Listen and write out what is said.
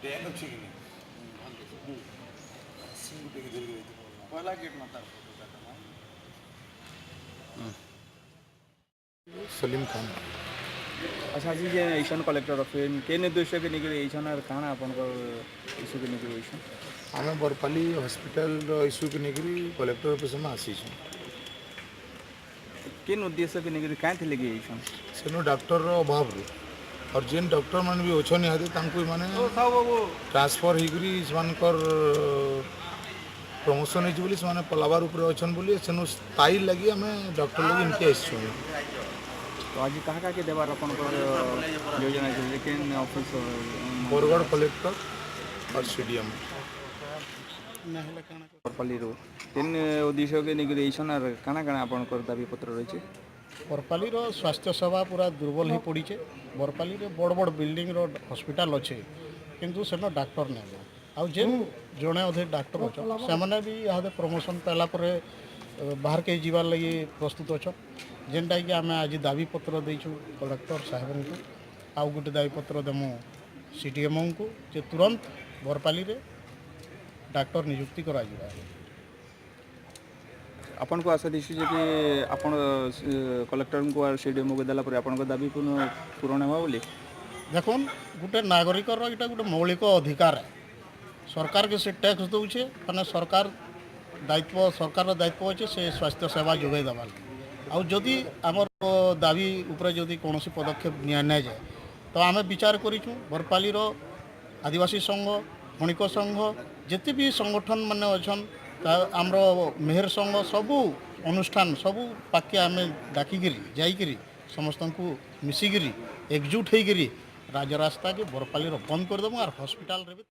Tank अच्छी कि नहीं सिंह टेक धर के पहला गेट में तार सलीम खान। अच्छा जी जे ऐसा कलेक्टर ऑफिस के निर्देश के निकले ऐसा काଣା अपन इश्यू के निकले ऐसा आम बरपाली हॉस्पिटल इश्यू के निकरी कलेक्टर ऑफिस में आसी किन उद्देश्य के निकले क्या थे लगे ऐसा सेनो डॉक्टर अभाव और जेन डॉक्टर मान भी अच्छे निहाती माने ट्रांसफर होकर प्रमोशन होने पलाबार उपर अच्छन बोली सेनो स्थायी लगी आम डॉक्टर लगे इनके आसचु। तो आज कहाँ के देवार अपन योजना लेकिन ऑफिस बरगढ़ कलेक्टर और सीडीएम बरपाली तीन उद्देश्य के निकले ऐसा काଣା काଣା अपन दाबी पत्र रही बरपाली स्वास्थ्य सेवा पूरा दुर्बल हो पड़ी है। बरपाली बड़ बड़ बिल्डिंग हॉस्पिटल अच्छे किंतु सेन डॉक्टर नहीं आउ जेन जड़े अधे डॉक्टर अच्छा से भी यहाँ प्रमोशन पाला बाहर के जीवार लगी प्रस्तुत अच्छा जेनटा कि आम आज दाबी पत्र देचु कलेक्टर साहेब को आउ गोटे दाबी पत्र देमु सीडीएम को जे तुरंत बरपाली रे डॉक्टर नियुक्ति करा आपन को आशा दिशु जे कि आपण कलेक्टर को और सीडीएम को देला पर आपन को दाबी पूर्ण होगा बोली देखुन गोटे नागरिकर इटा गोटे मौलिक अधिकार है। सरकार के से टैक्स दौचे माने सरकार दायित्व अच्छे से स्वास्थ्य सेवा जोगाई देवार आउ जदि आमर दाबी उपरे जदि कौन पदक्षेप नि जाए तो आम विचार करूँ बरपाली आदिवासी संघ वणिक संघ जिते भी संगठन मान अच्छन आमर मेहर संघ सबू अनुष्ठान सबू पाके आम डाकिकी जाइकरी समस्त को मिसिकी एकजुट होकर राजरास्ता के बरपाली बंद करदेमु और हॉस्पिटल रे